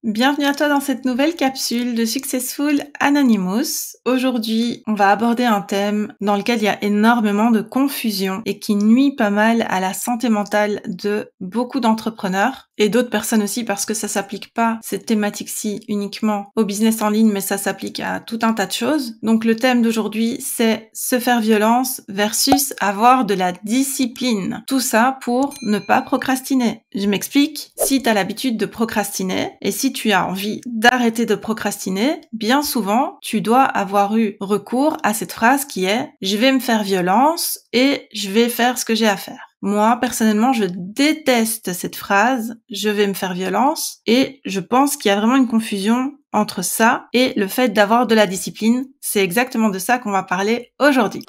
Bienvenue à toi dans cette nouvelle capsule de Successful Anonymous. Aujourd'hui, on va aborder un thème dans lequel il y a énormément de confusion et qui nuit pas mal à la santé mentale de beaucoup d'entrepreneurs et d'autres personnes aussi parce que ça s'applique pas, cette thématique-ci, uniquement au business en ligne, mais ça s'applique à tout un tas de choses. Donc le thème d'aujourd'hui, c'est se faire violence versus avoir de la discipline. Tout ça pour ne pas procrastiner. Je m'explique. Si tu as l'habitude de procrastiner et si tu as envie d'arrêter de procrastiner, bien souvent, tu dois avoir eu recours à cette phrase qui est « je vais me faire violence et je vais faire ce que j'ai à faire ». Moi, personnellement, je déteste cette phrase « je vais me faire violence » et je pense qu'il y a vraiment une confusion entre ça et le fait d'avoir de la discipline. C'est exactement de ça qu'on va parler aujourd'hui.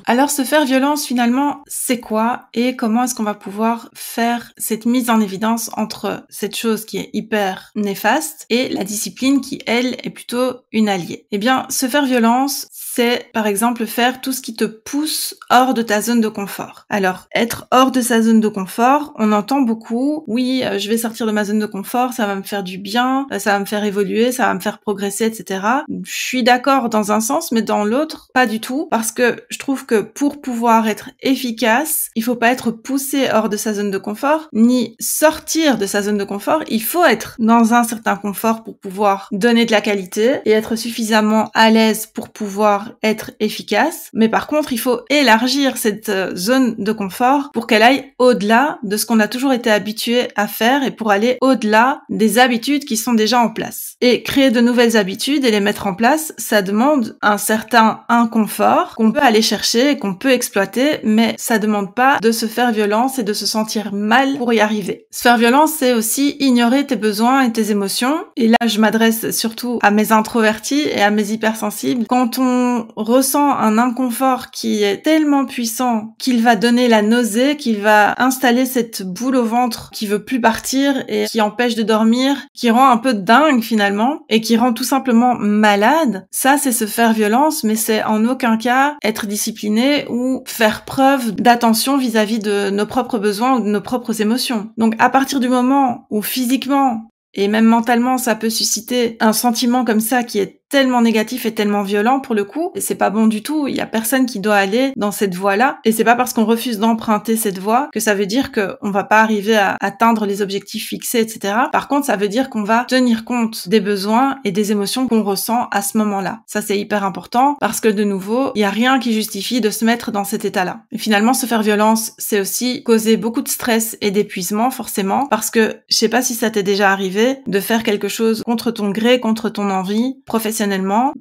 Alors, se faire violence, finalement, c'est quoi et comment est-ce qu'on va pouvoir faire cette mise en évidence entre cette chose qui est hyper néfaste et la discipline qui, elle, est plutôt une alliée? Eh bien, se faire violence, c'est par exemple faire tout ce qui te pousse hors de ta zone de confort. Alors, être hors de sa zone de confort, on entend beaucoup, oui, je vais sortir de ma zone de confort, ça va me faire du bien, ça va me faire évoluer, ça va me faire progresser, etc. Je suis d'accord dans un sens, mais dans l'autre, pas du tout, parce que je trouve que pour pouvoir être efficace, il faut pas être poussé hors de sa zone de confort, ni sortir de sa zone de confort. Il faut être dans un certain confort pour pouvoir donner de la qualité et être suffisamment à l'aise pour pouvoir être efficace. Mais par contre, il faut élargir cette zone de confort pour qu'elle aille au-delà de ce qu'on a toujours été habitué à faire et pour aller au-delà des habitudes qui sont déjà en place. Et créer de nouvelles habitudes et les mettre en place, ça demande un certain inconfort qu'on peut aller chercher et qu'on peut exploiter, mais ça demande pas de se faire violence et de se sentir mal pour y arriver. Se faire violence, c'est aussi ignorer tes besoins et tes émotions. Et là, je m'adresse surtout à mes introvertis et à mes hypersensibles. Quand on ressent un inconfort qui est tellement puissant qu'il va donner la nausée, qu'il va installer cette boule au ventre qui veut plus partir et qui empêche de dormir, qui rend un peu dingue finalement et qui rend tout simplement malade, ça c'est se faire violence, mais c'est en aucun cas être discipliné ou faire preuve d'attention vis-à-vis de nos propres besoins ou de nos propres émotions. Donc à partir du moment où physiquement et même mentalement ça peut susciter un sentiment comme ça qui est tellement négatif et tellement violent pour le coup, et c'est pas bon du tout, il y a personne qui doit aller dans cette voie-là, et c'est pas parce qu'on refuse d'emprunter cette voie que ça veut dire qu'on va pas arriver à atteindre les objectifs fixés, etc. Par contre, ça veut dire qu'on va tenir compte des besoins et des émotions qu'on ressent à ce moment-là. Ça, c'est hyper important, parce que de nouveau, il y a rien qui justifie de se mettre dans cet état-là. Et finalement, se faire violence, c'est aussi causer beaucoup de stress et d'épuisement, forcément, parce que, je sais pas si ça t'est déjà arrivé, de faire quelque chose contre ton gré, contre ton envie, professionnellement,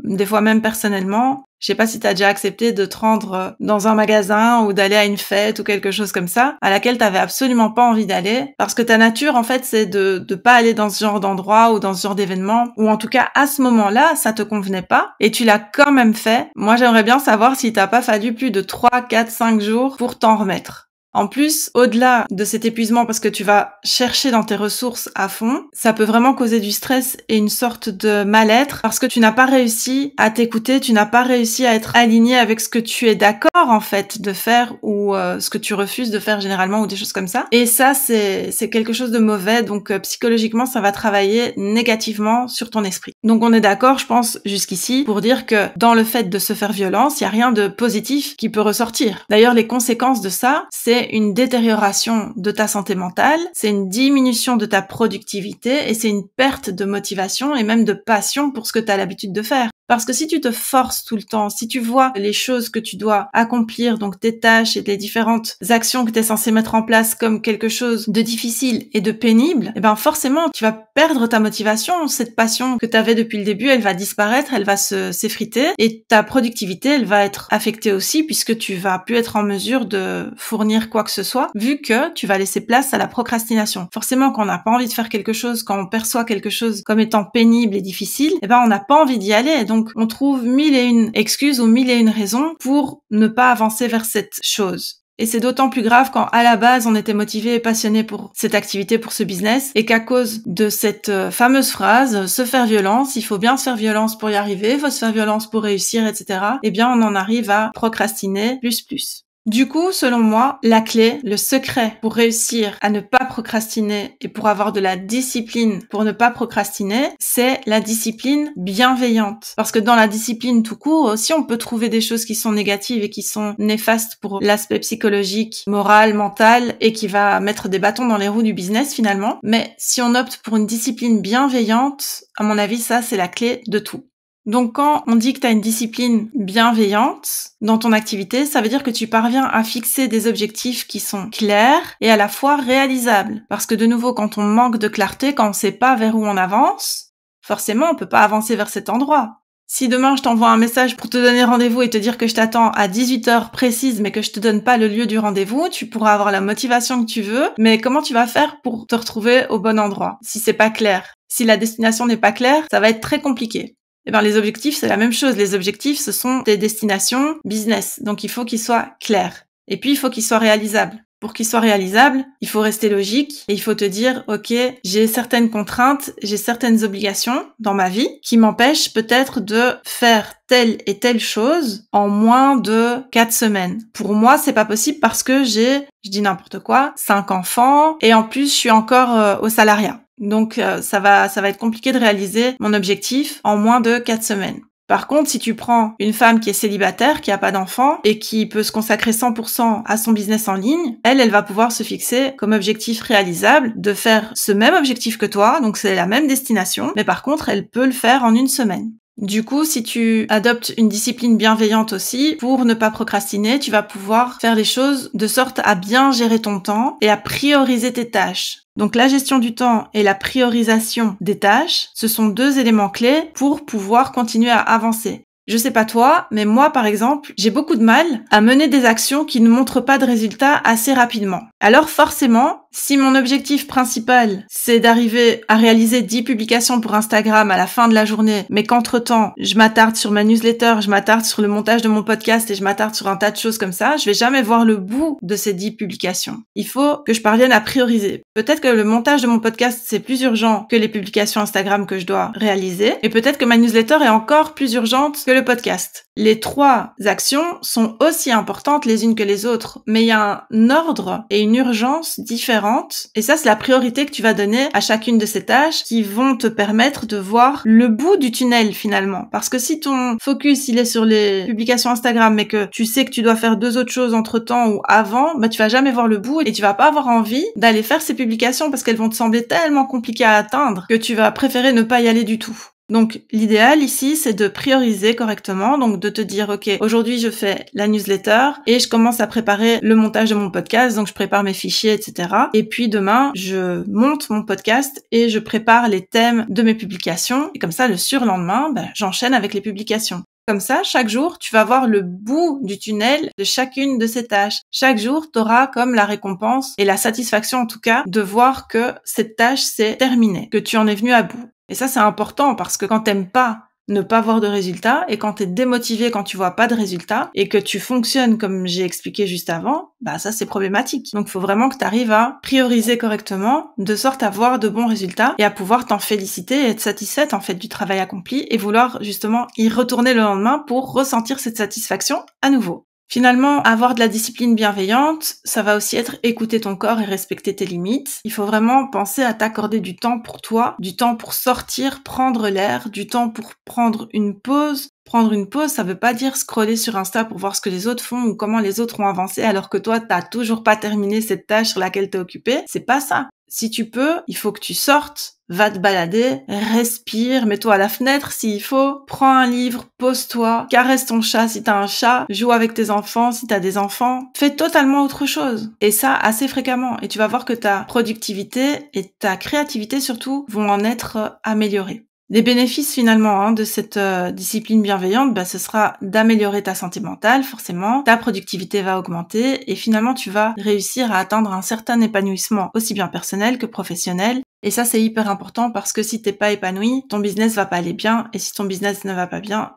des fois même personnellement. Je sais pas si t'as déjà accepté de te rendre dans un magasin ou d'aller à une fête ou quelque chose comme ça, à laquelle t'avais absolument pas envie d'aller, parce que ta nature, en fait, c'est de pas aller dans ce genre d'endroit ou dans ce genre d'événement, ou en tout cas, à ce moment-là, ça te convenait pas, et tu l'as quand même fait. Moi, j'aimerais bien savoir si t'as pas fallu plus de 3, 4, 5 jours pour t'en remettre. En plus, au-delà de cet épuisement, parce que tu vas chercher dans tes ressources à fond, ça peut vraiment causer du stress et une sorte de mal-être parce que tu n'as pas réussi à t'écouter, tu n'as pas réussi à être aligné avec ce que tu es d'accord en fait de faire ou ce que tu refuses de faire généralement ou des choses comme ça. Et ça, c'est quelque chose de mauvais, donc psychologiquement, ça va travailler négativement sur ton esprit. Donc on est d'accord, je pense, jusqu'ici, pour dire que dans le fait de se faire violence, il n'y a rien de positif qui peut ressortir. D'ailleurs, les conséquences de ça, c'est une détérioration de ta santé mentale, c'est une diminution de ta productivité et c'est une perte de motivation et même de passion pour ce que tu as l'habitude de faire. Parce que si tu te forces tout le temps, si tu vois les choses que tu dois accomplir, donc tes tâches et les différentes actions que tu es censé mettre en place comme quelque chose de difficile et de pénible, eh ben forcément, tu vas perdre ta motivation. Cette passion que tu avais depuis le début, elle va disparaître, elle va s'effriter et ta productivité, elle va être affectée aussi puisque tu vas plus être en mesure de fournir quoi que ce soit vu que tu vas laisser place à la procrastination. Forcément, quand on n'a pas envie de faire quelque chose, quand on perçoit quelque chose comme étant pénible et difficile, eh ben on n'a pas envie d'y aller. Donc, on trouve 1001 excuses ou 1001 raisons pour ne pas avancer vers cette chose. Et c'est d'autant plus grave quand à la base on était motivé et passionné pour cette activité, pour ce business, et qu'à cause de cette fameuse phrase, se faire violence, il faut bien se faire violence pour y arriver, il faut se faire violence pour réussir, etc. Eh bien on en arrive à procrastiner plus. Du coup, selon moi, la clé, le secret pour réussir à ne pas procrastiner et pour avoir de la discipline pour ne pas procrastiner, c'est la discipline bienveillante. Parce que dans la discipline tout court aussi, on peut trouver des choses qui sont négatives et qui sont néfastes pour l'aspect psychologique, moral, mental et qui va mettre des bâtons dans les roues du business finalement. Mais si on opte pour une discipline bienveillante, à mon avis, ça, c'est la clé de tout. Donc quand on dit que tu as une discipline bienveillante dans ton activité, ça veut dire que tu parviens à fixer des objectifs qui sont clairs et à la fois réalisables. Parce que de nouveau, quand on manque de clarté, quand on sait pas vers où on avance, forcément on peut pas avancer vers cet endroit. Si demain je t'envoie un message pour te donner rendez-vous et te dire que je t'attends à 18h précise mais que je te donne pas le lieu du rendez-vous, tu pourras avoir la motivation que tu veux, mais comment tu vas faire pour te retrouver au bon endroit si c'est pas clair? Si la destination n'est pas claire, ça va être très compliqué. Eh ben, les objectifs, c'est la même chose. Les objectifs, ce sont des destinations business. Donc, il faut qu'ils soient clairs. Et puis, il faut qu'ils soient réalisables. Pour qu'ils soient réalisables, il faut rester logique et il faut te dire, OK, j'ai certaines contraintes, j'ai certaines obligations dans ma vie qui m'empêchent peut-être de faire telle et telle chose en moins de 4 semaines. Pour moi, c'est pas possible parce que j'ai, je dis n'importe quoi, 5 enfants et en plus, je suis encore au salariat. Donc, ça va être compliqué de réaliser mon objectif en moins de 4 semaines. Par contre, si tu prends une femme qui est célibataire, qui a pas d'enfant et qui peut se consacrer 100% à son business en ligne, elle va pouvoir se fixer comme objectif réalisable de faire ce même objectif que toi, donc c'est la même destination, mais par contre, elle peut le faire en 1 semaine. Du coup, si tu adoptes une discipline bienveillante aussi, pour ne pas procrastiner, tu vas pouvoir faire les choses de sorte à bien gérer ton temps et à prioriser tes tâches. Donc la gestion du temps et la priorisation des tâches, ce sont 2 éléments clés pour pouvoir continuer à avancer. Je sais pas toi, mais moi par exemple, j'ai beaucoup de mal à mener des actions qui ne montrent pas de résultats assez rapidement. Alors forcément, si mon objectif principal, c'est d'arriver à réaliser 10 publications pour Instagram à la fin de la journée, mais qu'entre-temps, je m'attarde sur ma newsletter, je m'attarde sur le montage de mon podcast et je m'attarde sur un tas de choses comme ça, je vais jamais voir le bout de ces 10 publications. Il faut que je parvienne à prioriser. Peut-être que le montage de mon podcast, c'est plus urgent que les publications Instagram que je dois réaliser, et peut-être que ma newsletter est encore plus urgente que le podcast. Les 3 actions sont aussi importantes les unes que les autres, mais il y a un ordre et une urgence différentes, et ça c'est la priorité que tu vas donner à chacune de ces tâches qui vont te permettre de voir le bout du tunnel finalement. Parce que si ton focus il est sur les publications Instagram mais que tu sais que tu dois faire 2 autres choses entre temps ou avant, bah tu vas jamais voir le bout et tu vas pas avoir envie d'aller faire ces publications parce qu'elles vont te sembler tellement compliquées à atteindre que tu vas préférer ne pas y aller du tout. Donc, l'idéal ici, c'est de prioriser correctement, donc de te dire, OK, aujourd'hui, je fais la newsletter et je commence à préparer le montage de mon podcast, donc je prépare mes fichiers, etc. Et puis demain, je monte mon podcast et je prépare les thèmes de mes publications. Et comme ça, le surlendemain, j'enchaîne avec les publications. Comme ça, chaque jour, tu vas voir le bout du tunnel de chacune de ces tâches. Chaque jour, tu auras comme la récompense et la satisfaction en tout cas de voir que cette tâche s'est terminée, que tu en es venu à bout. Et ça, c'est important parce que quand t'aimes pas ne pas voir de résultats et quand t'es démotivé quand tu vois pas de résultats et que tu fonctionnes comme j'ai expliqué juste avant, ça c'est problématique. Donc il faut vraiment que tu arrives à prioriser correctement de sorte à voir de bons résultats et à pouvoir t'en féliciter et être satisfaite en fait du travail accompli et vouloir justement y retourner le lendemain pour ressentir cette satisfaction à nouveau. Finalement, avoir de la discipline bienveillante, ça va aussi être écouter ton corps et respecter tes limites. Il faut vraiment penser à t'accorder du temps pour toi, du temps pour sortir, prendre l'air, du temps pour prendre une pause. Prendre une pause, ça veut pas dire scroller sur Insta pour voir ce que les autres font ou comment les autres ont avancé alors que toi, t'as toujours pas terminé cette tâche sur laquelle t'es occupé. C'est pas ça. Si tu peux, il faut que tu sortes, va te balader, respire, mets-toi à la fenêtre s'il faut, prends un livre, pose-toi, caresse ton chat si t'as un chat, joue avec tes enfants si t'as des enfants, fais totalement autre chose. Et ça, assez fréquemment. Et tu vas voir que ta productivité et ta créativité surtout vont en être améliorées. Les bénéfices finalement de cette discipline bienveillante, ce sera d'améliorer ta santé mentale forcément, ta productivité va augmenter et finalement tu vas réussir à atteindre un certain épanouissement aussi bien personnel que professionnel. Et ça c'est hyper important parce que si t'es pas épanoui, ton business va pas aller bien et si ton business ne va pas bien,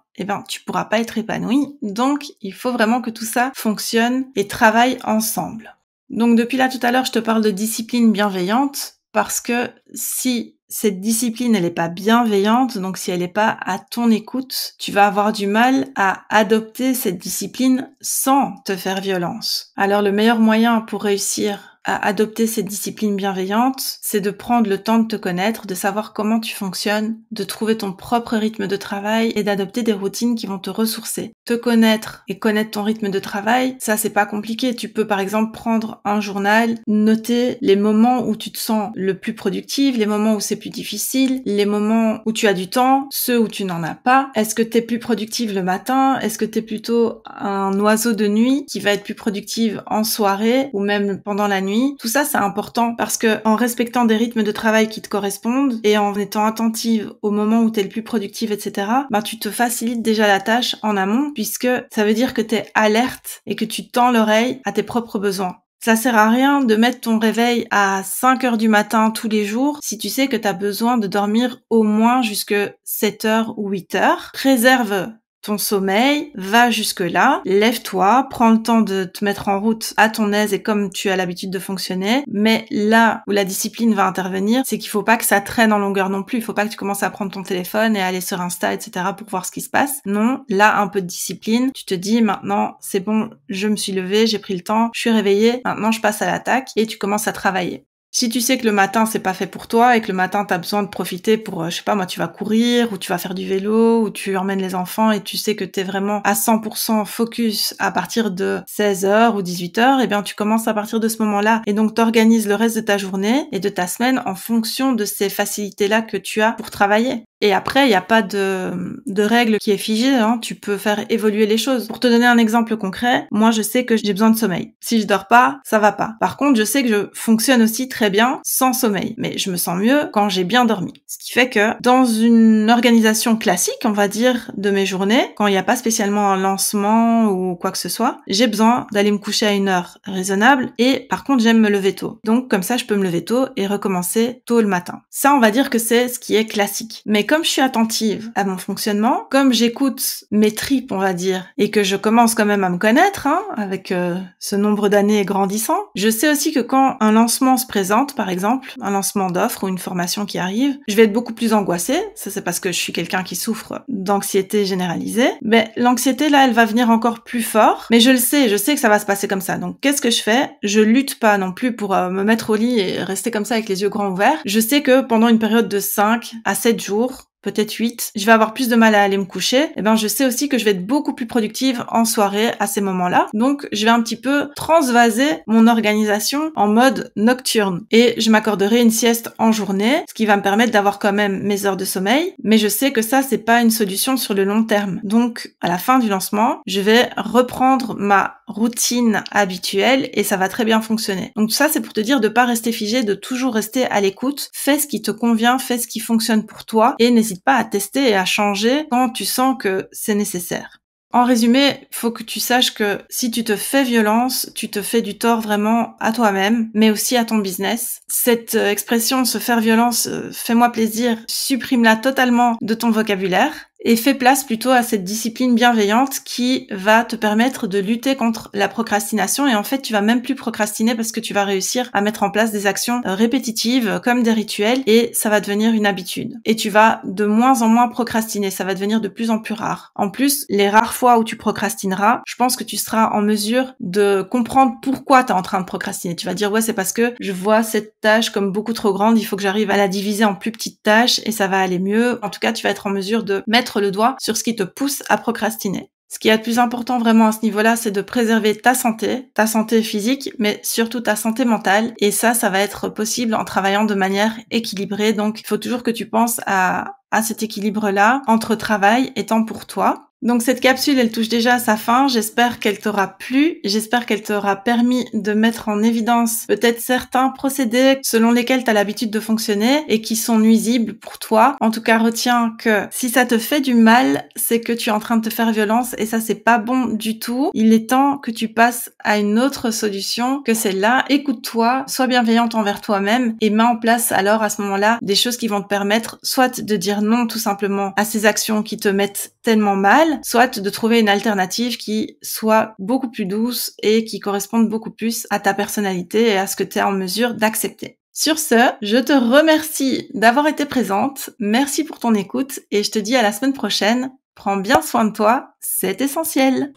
tu pourras pas être épanoui. Donc il faut vraiment que tout ça fonctionne et travaille ensemble. Donc depuis là tout à l'heure je te parle de discipline bienveillante. parce que si cette discipline, elle est pas bienveillante, donc si elle est pas à ton écoute, tu vas avoir du mal à adopter cette discipline sans te faire violence. Alors le meilleur moyen pour réussir à adopter cette discipline bienveillante, c'est de prendre le temps de te connaître, de savoir comment tu fonctionnes, de trouver ton propre rythme de travail et d'adopter des routines qui vont te ressourcer. Te connaître et connaître ton rythme de travail, ça c'est pas compliqué. Tu peux par exemple prendre un journal, noter les moments où tu te sens le plus productive, les moments où c'est plus difficile, les moments où tu as du temps, ceux où tu n'en as pas. Est-ce que t'es plus productive le matin? Est-ce que t'es plutôt un oiseau de nuit qui va être plus productive en soirée ou même pendant la nuit? Tout ça, c'est important parce que en respectant des rythmes de travail qui te correspondent et en étant attentive au moment où t'es le plus productive, etc., tu te facilites déjà la tâche en amont puisque ça veut dire que t'es alerte et que tu tends l'oreille à tes propres besoins. Ça sert à rien de mettre ton réveil à 5 heures du matin tous les jours si tu sais que t'as besoin de dormir au moins jusque 7 heures ou 8 heures. Préserve ton sommeil, va jusque-là, lève-toi, prends le temps de te mettre en route à ton aise et comme tu as l'habitude de fonctionner. Mais là où la discipline va intervenir, c'est qu'il faut pas que ça traîne en longueur non plus. Il faut pas que tu commences à prendre ton téléphone et aller sur Insta, etc. pour voir ce qui se passe. Non, là, un peu de discipline. Tu te dis, maintenant, c'est bon, je me suis levée, j'ai pris le temps, je suis réveillée, maintenant je passe à l'attaque et tu commences à travailler. Si tu sais que le matin c'est pas fait pour toi et que le matin t'as besoin de profiter pour, je sais pas moi, tu vas courir ou tu vas faire du vélo ou tu emmènes les enfants et tu sais que t'es vraiment à 100% focus à partir de 16h ou 18h, et bien tu commences à partir de ce moment-là et donc t'organises le reste de ta journée et de ta semaine en fonction de ces facilités-là que tu as pour travailler. Et après, il n'y a pas de règle qui est figée, hein. Tu peux faire évoluer les choses. Pour te donner un exemple concret, moi je sais que j'ai besoin de sommeil. Si je dors pas, ça va pas. Par contre, je sais que je fonctionne aussi très bien sans sommeil. Mais je me sens mieux quand j'ai bien dormi. Ce qui fait que dans une organisation classique, on va dire, de mes journées, quand il n'y a pas spécialement un lancement ou quoi que ce soit, j'ai besoin d'aller me coucher à une heure raisonnable et par contre, j'aime me lever tôt. Donc comme ça, je peux me lever tôt et recommencer tôt le matin. Ça, on va dire que c'est ce qui est classique. Mais comme je suis attentive à mon fonctionnement, comme j'écoute mes tripes, on va dire, et que je commence quand même à me connaître, avec ce nombre d'années grandissant, je sais aussi que quand un lancement se présente, par exemple, un lancement d'offre ou une formation qui arrive, je vais être beaucoup plus angoissée. Ça, c'est parce que je suis quelqu'un qui souffre d'anxiété généralisée. Mais l'anxiété, là, elle va venir encore plus fort. Mais je sais que ça va se passer comme ça. Donc, qu'est-ce que je fais? Je lutte pas non plus pour me mettre au lit et rester comme ça avec les yeux grands ouverts. Je sais que pendant une période de 5 à 7 jours, peut-être 8, je vais avoir plus de mal à aller me coucher, et ben je sais aussi que je vais être beaucoup plus productive en soirée à ces moments-là. Donc je vais un petit peu transvaser mon organisation en mode nocturne et je m'accorderai une sieste en journée, ce qui va me permettre d'avoir quand même mes heures de sommeil, mais je sais que ça c'est pas une solution sur le long terme. Donc à la fin du lancement, je vais reprendre ma routine habituelle et ça va très bien fonctionner. Donc tout ça c'est pour te dire de pas rester figé, de toujours rester à l'écoute, fais ce qui te convient, fais ce qui fonctionne pour toi et n'hésite pas à tester et à changer quand tu sens que c'est nécessaire. En résumé, faut que tu saches que si tu te fais violence, tu te fais du tort vraiment à toi-même, mais aussi à ton business. Cette expression se faire violence, fais-moi plaisir, supprime-la totalement de ton vocabulaire. Et fais place plutôt à cette discipline bienveillante qui va te permettre de lutter contre la procrastination et en fait tu vas même plus procrastiner parce que tu vas réussir à mettre en place des actions répétitives comme des rituels et ça va devenir une habitude. Et tu vas de moins en moins procrastiner, ça va devenir de plus en plus rare. En plus, les rares fois où tu procrastineras, je pense que tu seras en mesure de comprendre pourquoi tu es en train de procrastiner. Tu vas dire ouais c'est parce que je vois cette tâche comme beaucoup trop grande, il faut que j'arrive à la diviser en plus petites tâches et ça va aller mieux. En tout cas, tu vas être en mesure de mettre le doigt sur ce qui te pousse à procrastiner. Ce qui est le plus important vraiment à ce niveau-là, c'est de préserver ta santé physique, mais surtout ta santé mentale. Et ça va être possible en travaillant de manière équilibrée. Donc, il faut toujours que tu penses à cet équilibre-là entre travail et temps pour toi. Donc cette capsule, elle touche déjà à sa fin. J'espère qu'elle t'aura plu. J'espère qu'elle t'aura permis de mettre en évidence peut-être certains procédés selon lesquels tu as l'habitude de fonctionner et qui sont nuisibles pour toi. En tout cas, retiens que si ça te fait du mal, c'est que tu es en train de te faire violence et ça, c'est pas bon du tout. Il est temps que tu passes à une autre solution que celle-là. Écoute-toi, sois bienveillante envers toi-même et mets en place alors à ce moment-là des choses qui vont te permettre soit de dire non tout simplement à ces actions qui te mettent tellement mal, soit de trouver une alternative qui soit beaucoup plus douce et qui corresponde beaucoup plus à ta personnalité et à ce que tu es en mesure d'accepter. Sur ce, je te remercie d'avoir été présente, merci pour ton écoute et je te dis à la semaine prochaine. Prends bien soin de toi, c'est essentiel.